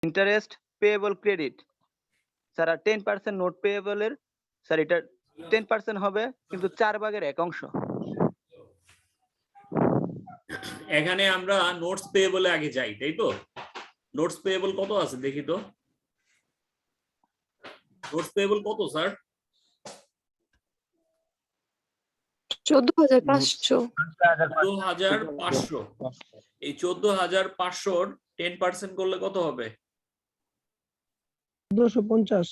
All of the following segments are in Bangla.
Interest payable credit sir 10% note পেয়েবলের স্যার এটা 10% হবে কিন্তু 4/1 অংশ। এখানে আমরা নোটস পেয়েবলে আগে যাই, তাই তো? নোটস পেয়েবল কত আছে দেখি তো। নোটস পেয়েবল কত স্যার? 14,500। 14,500। এই 14,500 10% করলে কত হবে? 1450।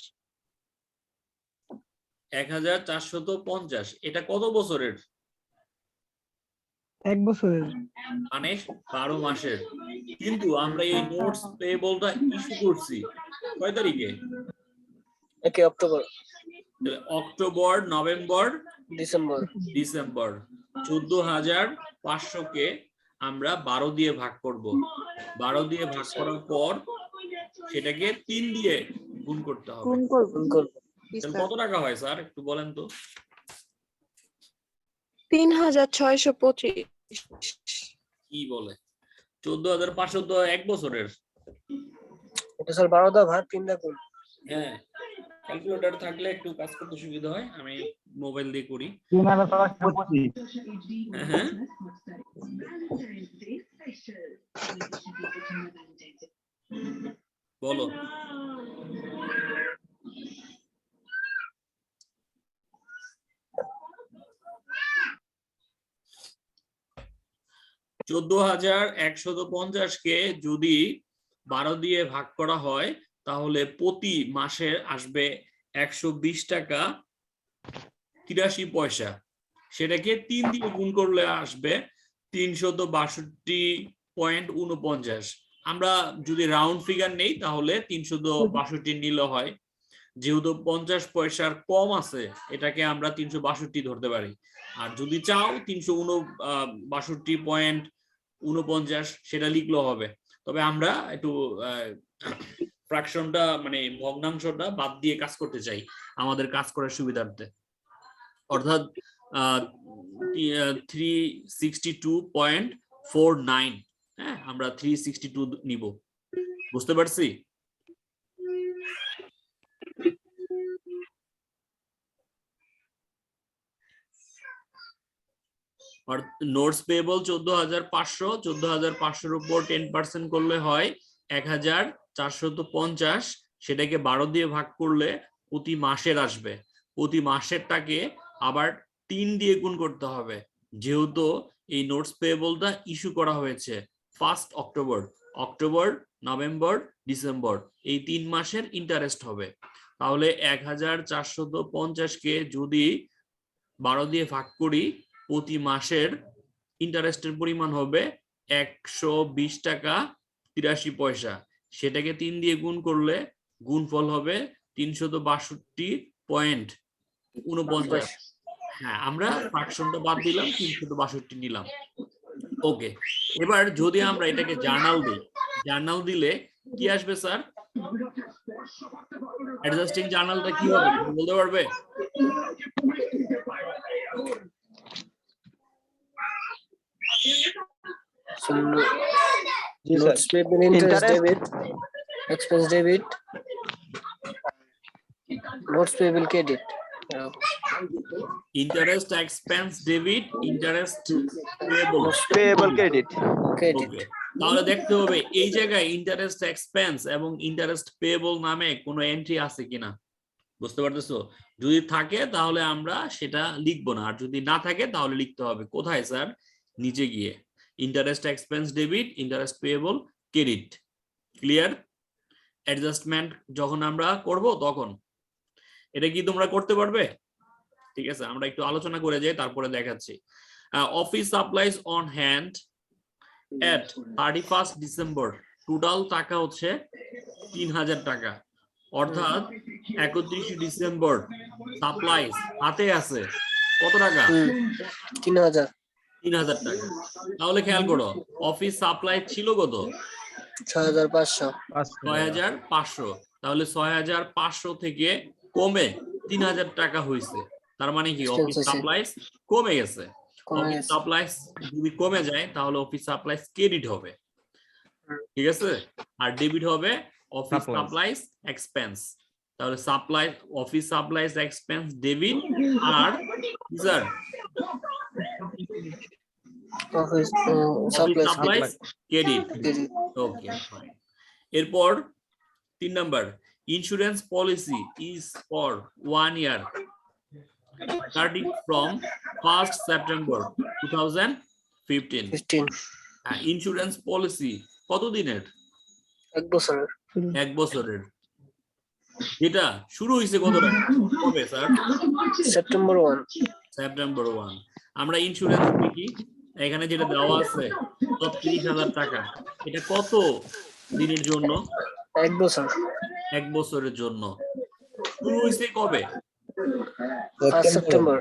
1450। এটা কত বছরের? 1 বছরের। মানে 12 মাসের। কিন্তু আমরা এই নোটস পেয়েবলটা ইস্যু করছি কয় তারিখে? 1 অক্টোবর। October, November, December. 14,500 কে আমরা 12 দিয়ে ভাগ করব। 12 দিয়ে ভাগ করার পর সেটাকে 3 দিয়ে গুণ করতে হবে। গুণ করব। তাহলে কত টাকা হয় স্যার একটু বলেন তো? 3,625। কি বলে? 14,500 তো 1 বছরের। এটা স্যার 12 দা ভাগ 3 দা গুণ। হ্যাঁ, ক্যালকুলেটর থাকলে একটু কাজ করতে সুবিধা হয়, আমি মোবাইল দিয়ে করি। 3,525। হ্যাঁ, বলো। $14,150 কে যদি 12 দিয়ে ভাগ করা হয় তাহলে প্রতি মাসে আসবে 120 টাকা 83 পয়সা। সেটাকে 3 দিয়ে গুণ করলে আসবে 362.49। আমরা যদি রাউন্ড ফিগার নেই তাহলে 362 নিলে হয়। যেহেতু 50 পয়সার কম আছে এটাকে আমরা 362 ধরতে পারি। আর যদি চাও 362.49 সেটা লিখলেও হবে। তবে আমরা একটু ফ্র্যাকশনটা মানে ভগ্নাংশটা বাদ দিয়ে কাজ করতে চাই আমাদের কাজ করার সুবিধার্থে। অর্থাৎ 362.49। হ্যাঁ, আমরা 362 নিব। বুঝতে পারছি? Notes payable 14,500। 14,500 উপর 10% করলে হয় 1,450। সেটাকে 12 দিয়ে ভাগ করলে প্রতি মাসের আসবে। প্রতি মাসেরটাকে আবার 3 দিয়ে গুণ করতে হবে। যেহেতু এই নোটস পেয়েবলটা ইস্যু করা হয়েছে 1 অক্টোবর। অক্টোবর, নভেম্বর, ডিসেম্বর এই 3 মাসের ইন্টারেস্ট হবে। তাহলে 1,450 কে যদি 12 দিয়ে ভাগ করি প্রতি মাসের ইন্টারেস্টের পরিমাণ হবে 120 টাকা 83 পয়সা। সেটাকে 3 দিয়ে গুণ করলে গুণফল হবে 362.49। হ্যাঁ, আমরা ফ্র্যাকশনটা বাদ দিলাম, 362 নিলাম। ওকে, এবার যদি আমরা এটাকে জার্নাল দিই, জার্নাল দিলে কি আসবে স্যার? অ্যাডজাস্টিং জার্নালটা কি হবে বলতে পারবে? Notes payable, interest debit, expense debit, notes payable credit. Interest expense debit, interest payable credit. Okay, তাহলে দেখতে হবে এই জায়গায় ইন্টারেস্ট এক্সপেন্স এবং ইন্টারেস্ট পেয়েবল নামে কোনো এন্ট্রি আছে কিনা। বুঝতে পারতেছো? যদি থাকে তাহলে আমরা সেটা লিখবো না, আর যদি না থাকে তাহলে লিখতে হবে। কোথায় স্যার? নিচে গিয়ে interest expense debit, interest payable credit. Clear? Adjustment যখন আমরা করব তখন এটা কি তোমরা করতে পারবে? ঠিক আছে, আমরা একটু আলোচনা করে যাই, তারপরে দেখাচ্ছি। Office supplies on hand at 31 December total টাকা হচ্ছে 3,000 টাকা। অর্থাৎ 31 ডিসেম্বর সাপ্লাইজ হাতে আছে কত টাকা? 3,000। 3,000 টাকা। তাহলে খেয়াল করো অফিস সাপ্লাই ছিল কত? 6,500। 6,500। তাহলে 6,500 থেকে কমে 3,000 টাকা হয়েছে। তার মানে কি অফিস সাপ্লাইজ কমে গেছে। অফিস সাপ্লাইজ যদি কমে যায় তাহলে অফিস সাপ্লাইজ ক্রেডিট হবে। ঠিক আছে, আর ডেবিট হবে অফিস সাপ্লাইজ এক্সপেন্স। তাহলে supply office supplies expense debit আর sir Office office supplies supplies credit. credit. Okay fine. এরপর 3 number insurance policy is for 1 year starting from 1st September 2015. 15 insurance policy কত দিনের? 1 বছরের 1 বছরের। এটা শুরু হয়েছে কত টাকা কবে স্যার? September 1 September 1। আমরা ইন্স্যুরেন্স দেখি এখানে যেটা দেওয়া আছে ৩৬,০০০ টাকা। এটা কত দিনের জন্য? 1 বছর 1 বছরের জন্য। শুরু হয়েছে কবে? 5 সেপ্টেম্বর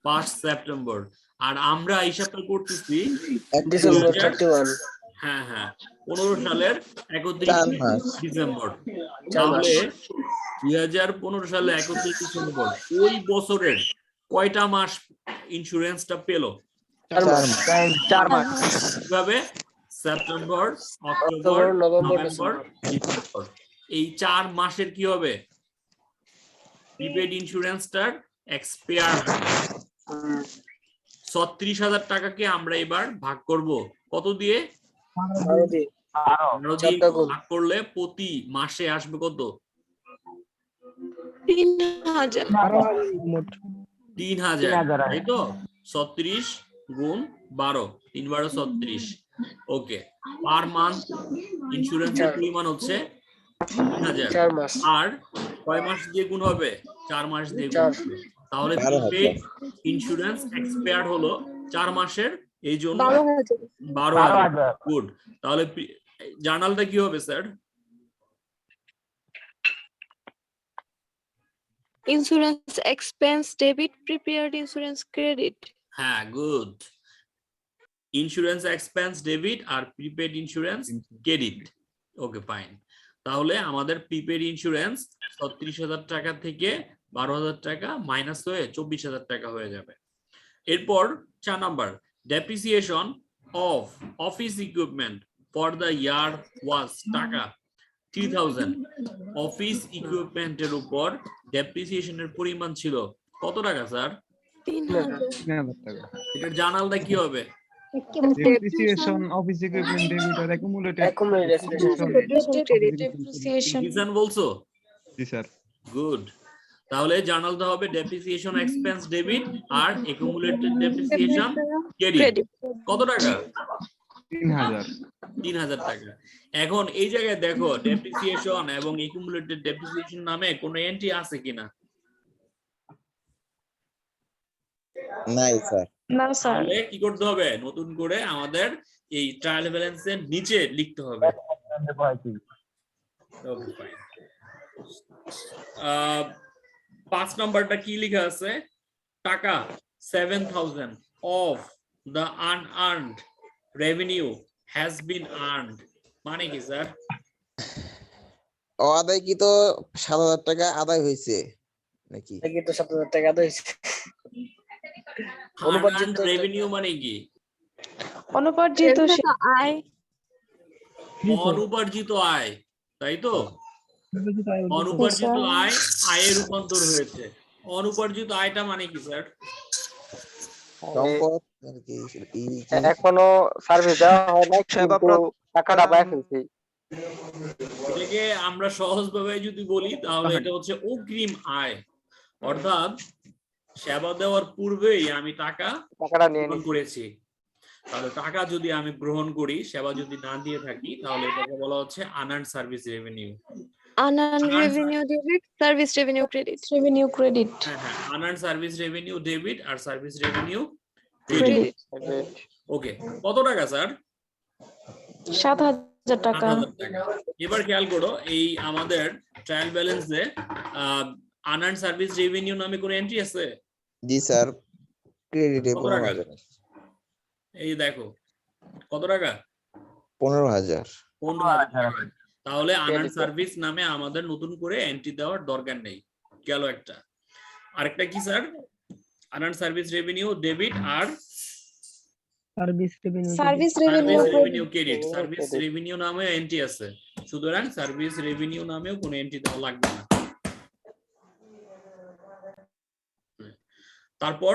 5 সেপ্টেম্বর। আর আমরা হিসাবটা করতেছি ডিসেম্বর 31 হ্যাঁ হ্যাঁ 15 সালের 31 ডিসেম্বর। তাহলে 2015 সালে 31 ডিসেম্বর ওই বছরের কয়টা মাস ইন্স্যুরেন্সটা পেল? 4 মাস। কিভাবে? September, October, October, November, November, December. এই 4 মাসের কি হবে? প্রিপেড ইন্স্যুরেন্সটার এক্সপায়ার 36,000 টাকাকে আমরা এবার ভাগ করব কত দিয়ে? 12 দিয়ে 12 দিয়ে ভাগ করলে প্রতি মাসে আসবে কত? 3,000 মোট 3,000, তাই তো? 36 গুণ 12, 3 12 36। ওকে, পার মান্থ ইন্স্যুরেন্সের পরিমাণ হচ্ছে 3,000। 4 মাস আর কয় মাস দিয়ে গুণ হবে? 4 মাস দিয়ে গুণ হবে। তাহলে প্রিপেড ইন্স্যুরেন্স এক্সপায়ার্ড হলো 4 মাসের, এই জন্য 12,000। গুড। তাহলে জার্নালটা কি হবে sir? Insurance expense debit prepared insurance credit. হ্যাঁ, গুড। ইন্স্যুরেন্স এক্সপেন্স ডেবিট আর prepaid insurance credit. Okay fine. তাহলে আমাদের প্রিপেড ইন্স্যুরেন্স 36,000 টাকা থেকে 12,000 টাকা মাইনাস হয়ে 24,000 টাকা হয়ে যাবে। এরপর 4 number depreciation of office equipment for the year was টাকা 3,000। অফিস ইকুইপমেন্টের উপর ডেপ্রিসিয়েশনের পরিমাণ ছিল কত টাকা স্যার? 3,000 টাকা। এটার জার্নালটা কি হবে? ডেপ্রিসিয়েশন অফিস ইকুইপমেন্ট ডেবিট আর অ্যাকুমুলেটেড ডিভিশন বলছো? জি স্যার। গুড। তাহলে জার্নালটা হবে ডেপ্রিসিয়েশন এক্সপেন্স ডেবিট আর অ্যাকুমুলেটেড ডেপ্রিসিয়েশন ক্রেডিট। কত টাকা? 3,000 3,000 টাকা। এখন এই জায়গায় দেখো ডেপ্রিসিয়েশন এবং অ্যাকুমুলেটেড ডেপ্রিসিয়েশন নামে কোনো এন্ট্রি আছে কিনা? নাই স্যার। না স্যার। তাহলে কি করতে হবে? নতুন করে আমাদের এই ট্রায়াল ব্যালেন্সের নিচে লিখতে হবে। Okay fine. 5 নাম্বারটা কি লেখা আছে? টাকা 7,000 of the unearned revenue has been earned. মানে কি স্যার? আদায় কি তো 7,000 টাকা আদায় হয়েছে নাকি? নাকি তো 7,000 টাকা আদায় হয়েছে। আনআর্নড রেভিনিউ মানে কি? অনুপার্জিত আয়। অনুপার্জিত আয়, তাই তো? অনুপার্জিত আয় আয়ে রূপান্তর হয়েছে। অনুপার্জিত আয়টা মানে কি স্যার? সম্পদ নাকি? এখনো সার্ভিস দেওয়া হয় না কিন্তু টাকাটা পায় ফেলছি। এটাকে আমরা সহজভাবে যদি বলি তাহলে এটা হচ্ছে অগ্রিম আয়। অর্থাৎ সেবা দেওয়ার পূর্বেই আমি টাকাটা নিয়ে করেছি। তাহলে টাকা যদি আমি গ্রহণ করি, সেবা যদি না দিয়ে থাকি, তাহলে এটাকে বলা হচ্ছে unearned service revenue. Unearned revenue debit, service revenue credit. হ্যাঁ হ্যাঁ, আনআর্নড সার্ভিস রেভিনিউ ডেবিট আর সার্ভিস রেভিনিউ ক্রেডিট। ওকে, কত টাকা স্যার? 7,000 টাকা। 7,000 টাকা। এবার খেয়াল করো, এই আমাদের ট্রায়াল ব্যালেন্সে আনআর্নড সার্ভিস রেভিনিউ নামে কোনো এন্ট্রি আছে? জি স্যার, ক্রেডিটে 15,000। এই দেখো কত টাকা? 15,000। 15,000 টাকা। তাহলে আনআর্নড সার্ভিস নামে আমাদের নতুন করে এন্ট্রি দেওয়ার দরকার নেই। গেল একটা। আরেকটা কি sir? Unearned service revenue debit আর service revenue credit. Service revenue নামে এন্ট্রি আছে। সুতরাং সার্ভিস রেভিনিউ নামেও কোনো এন্ট্রি দেওয়া লাগবে না। তারপর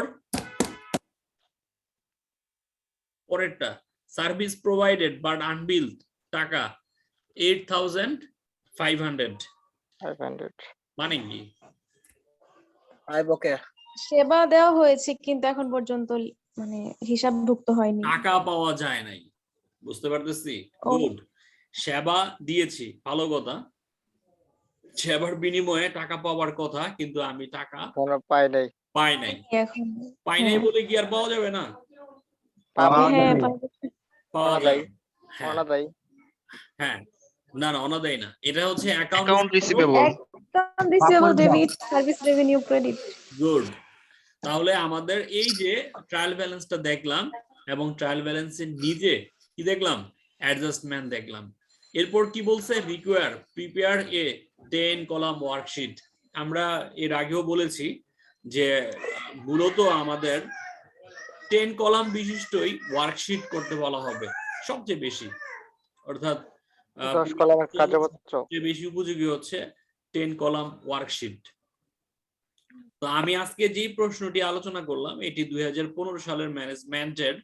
পরেরটা সার্ভিস প্রোভাইডেড বাট আনবিলড টাকা 8500 মানে কি? ওকে সেবা দেওয়া হয়েছে কিন্তু এখন পর্যন্ত মানে হিসাবভুক্ত হয়নি। টাকা পাওয়া যায় নাই, বুঝতে পারতেছি। ও। গুড, সেবা দিয়েছি, ভালো কথা। সেবার বিনিময়ে টাকা পাওয়ার কথা, কিন্তু আমি টাকা পাই নাই। এখন পাই নাই বলে কি আর পাওয়া যাবে না? হ্যাঁ পাওয়া যায়। হ্যাঁ, না না, অনাদায়ী না, এটা হচ্ছে account receivable. Receivable debit, service revenue credit. Good. তাহলে আমাদের এই যে ট্রায়াল ব্যালেন্সটা দেখলাম এবং ট্রায়াল ব্যালেন্সের নিজে কি দেখলাম? অ্যাডজাস্টমেন্ট দেখলাম। এরপর কি বলছে? Require prepare a 10 column worksheet. আমরা এর আগেও বলেছি যে মূলত আমাদের 10 কলাম বিশিষ্টই ওয়ার্কশিট করতে বলা হবে সবচেয়ে বেশি, অর্থাৎ 10 কলামের কার্যপত্র সবচেয়ে বেশি উপযোগী হচ্ছে 10 কলাম ওয়ার্কশিট। তো আমি আজকে যে প্রশ্নটি আলোচনা করলাম এটি 2015 সালের ম্যানেজমেন্টের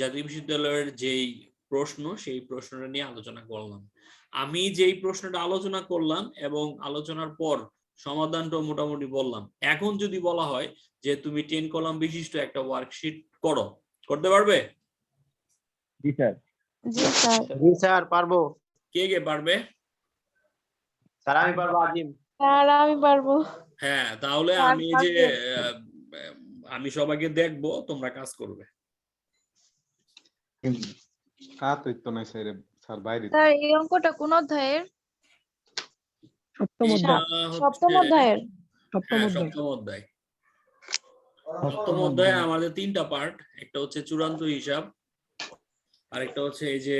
জাতীয় বিশ্ববিদ্যালয়ের যেই প্রশ্ন, সেই প্রশ্নটা নিয়ে আলোচনা করলাম। আমি যেই প্রশ্নটা আলোচনা করলাম এবং আলোচনার পর সমাধানটা মোটামুটি বললাম। এখন যদি বলা হয় যে তুমি 10 কলাম বিশিষ্ট একটা ওয়ার্কশিট করো, করতে পারবে? জি স্যার। জি স্যার। জি স্যার পারবো। কে কে পারবে? স্যার আমি পারবো। আজিম। স্যার আমি পারবো। হ্যাঁ, তাহলে আমি যে আমি সবাইকে দেখবো, তোমরা কাজ করবে। তো নাই স্যার, স্যার বাইরে। স্যার এই অঙ্কটা কোন অধ্যায়ের? সপ্তম অধ্যায়। সপ্তম অধ্যায়ের। সপ্তম অধ্যায়। সপ্তম অধ্যায়। সপ্তম অধ্যায়ে আমাদের 3টা পার্ট, একটা হচ্ছে চূড়ান্ত হিসাব, আরেকটা হচ্ছে এই যে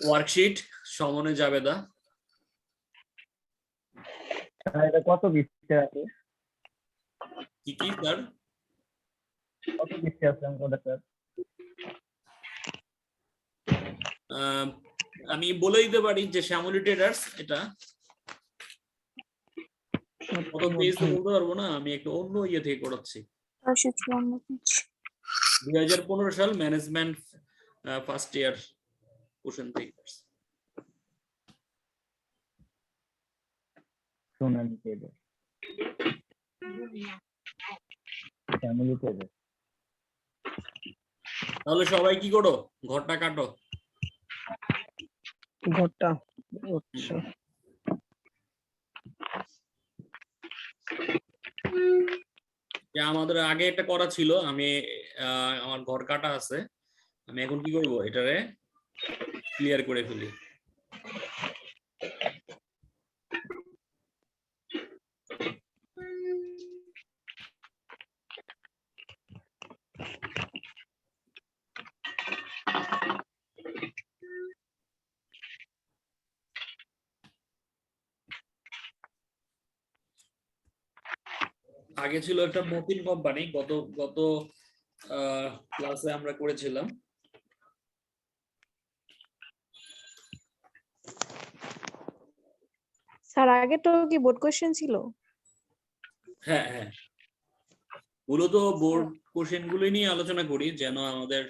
ওয়ার্কশিট সমনে জাবেদা। এটা কত পৃষ্ঠা আছে? কি কি স্যার? কত পৃষ্ঠা আছে অঙ্কটা স্যার? আমি বলে দিতে পারি যে শ্যামলী ট্রেডার্স, এটা কত পেজ তো বলতে পারবো না, আমি একটা অন্য ইয়ে থেকে করাচ্ছি। 2015 সাল management first year question papers. Sonali traders. Shyamali traders. তাহলে সবাই কি করো? ঘরটা কাটো। ঘরটা আচ্ছা। আমাদের আগে একটা করা ছিল, আমি আমার ঘর কাটা আছে, আমি এখন কি করব? এটারে ক্লিয়ার করে ফেলি। আগে ছিল একটা মতিন কোম্পানি, গত ক্লাসে আমরা করেছিলাম। স্যার আগে তো কি বোর্ড কোশ্চেন ছিল? হ্যাঁ হ্যাঁ, মূলত বোর্ড কোশ্চেন গুলো নিয়ে আলোচনা করি যেন আমাদের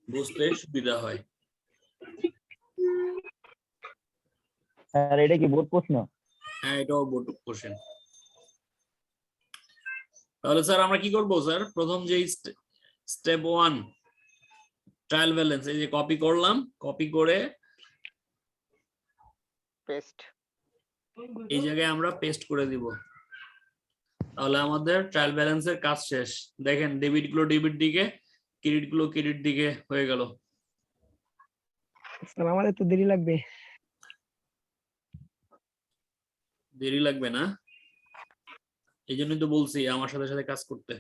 বুঝতে সুবিধা হয়। স্যার এটা কি বোর্ড প্রশ্ন? হ্যাঁ, এটাও বোর্ড কোশ্চেন। তাহলে স্যার আমরা কি করব? স্যার প্রথম যে স্টেপ 1 ট্রায়াল ব্যালেন্স, এই যে কপি করলাম, কপি করে পেস্ট, এই জায়গায় আমরা পেস্ট করে দিব। তাহলে আমাদের ট্রায়াল ব্যালেন্সের কাজ শেষ। দেখেন ডেবিট গুলো ডেবিট দিকে, ক্রেডিট গুলো ক্রেডিট দিকে হয়ে গেল। স্যার আমাদের তো দেরি লাগবে। দেরি লাগবে না, এই জন্যই তো বলছি আমার সাথে সাথে কাজ করতে।